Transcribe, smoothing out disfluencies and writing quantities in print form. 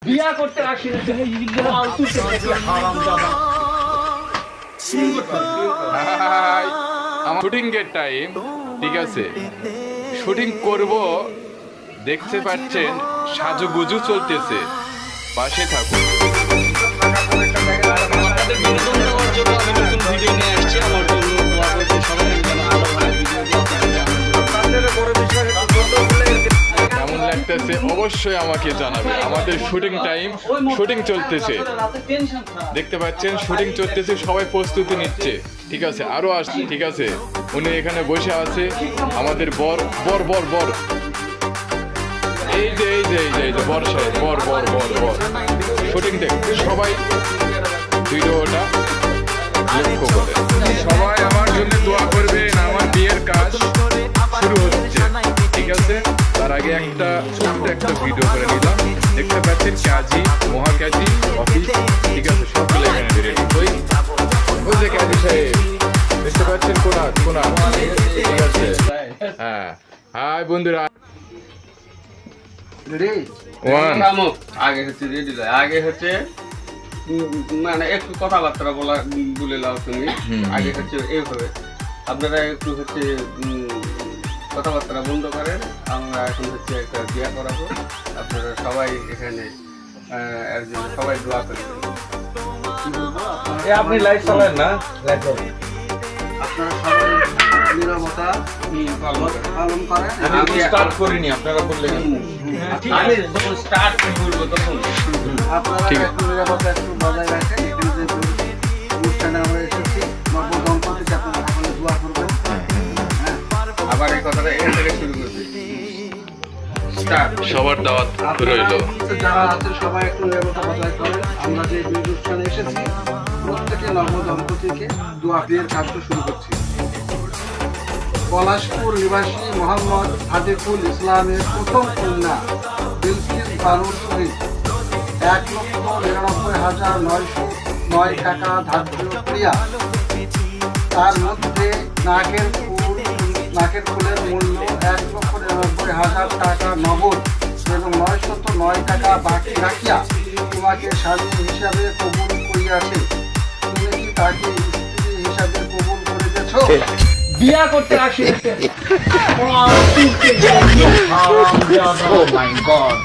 বিয়া করতে আসি না তুমি আমার শুটিং এর টাইম, ঠিক আছে, শুটিং করব, দেখতে পাচ্ছেন সাজুগুজু চলতেছে, পাশে থাকুন। আপনাদের বিনোদন দেওয়ার জন্য আমি নতুন ভিডিও নিয়ে আসছি। আমার জন্য দোয়া করবেন সবাই, যেন আরো ভালো ভিডিও দিতে কেমন লাগতেছে অবশ্যই আমাকে জানাবে। আমাদের শুটিং টাইম, শুটিং চলতেছে, দেখতে পাচ্ছেন শুটিং চলতেছে, সবাই প্রস্তুতি নিচ্ছে, ঠিক আছে, আরো আসছে, ঠিক আছে। উনি এখানে বসে আছে, আমাদের বর বর বর বর এই যে এই যে এই যে এই যে বর সাহেব, বর বর বর বর শুটিং দেখতে সবাই ভিডিওটা লক্ষ্য করে। সবাই আমার জন্য দোয়া করবেন, আমার বিয়ের কাজ শুরু হচ্ছে, ঠিক আছে। তার আগে একটা ছোট্ট একটা ভিডিও করে নিলাম, দেখতে পাচ্ছেন কাজী, মহাকাজী অফিস, ঠিক আছে, সবগুলো এখানে রেডি। ওই যে কাজী সাহেব দেখতে পাচ্ছেন, কোনা কোনা, ঠিক আছে। হ্যাঁ, হাই বন্ধুরা, আগে হচ্ছে রেডি, আগে হচ্ছে মানে একটু কথাবার্তা বলে নাও তুমি। আগে হচ্ছে এইভাবে আপনারা একটু হচ্ছে কথাবার্তা বন্ধ করেন। আমরা এখন হচ্ছে একটা বিয়া করাবো, আপনারা সবাই এখানে এর জন্য সবাই দোয়া করবেন। কি বলবো, আপনি লাইভ চালান না, আপনারা সবাই নীরবতা পালন করেন। আমি স্টার্ট করিনি, আপনারা বললেন আমি যখন স্টার্ট করব তখন আপনারা একটু নিরাপত্তা একটু বজায় রাখেন। এখানে যে অনুষ্ঠানে আমরা এসেছি, নব দম্পতিকে আপনারা সকলে দোয়া করবেন। আবার এই কথাটা এখান থেকে শুরু করছি। সবার দাওয়াত রইল। যারা আছে সবাই একটু নিরাপত্তা বজায় করেন। আমরা যে অনুষ্ঠানে এসেছি, প্রত্যেকে নব দম্পতিকে দোয়া বিয়ের কাজটা শুরু করছি। পলাশপুর নিবাসী মোহাম্মদ আতিকুল ইসলামের প্রথম কন্যা বিলকিস বানুর শহীদ ১,৯৯,৯০৯ টাকা ধার্য ক্রিয়া। তার মধ্যে নাকের ফুলের মূল্য ১,৯৯,০০০ টাকা নগদ এবং ৯০৯ টাকা বাকি রাখিয়া তোমাকে স্বামী হিসাবে কবুল করিয়াছে। তুমি কি তাকে স্ত্রী হিসাবে কবুল করিতেছ? বিয়া করতে আসি না। Oh my God.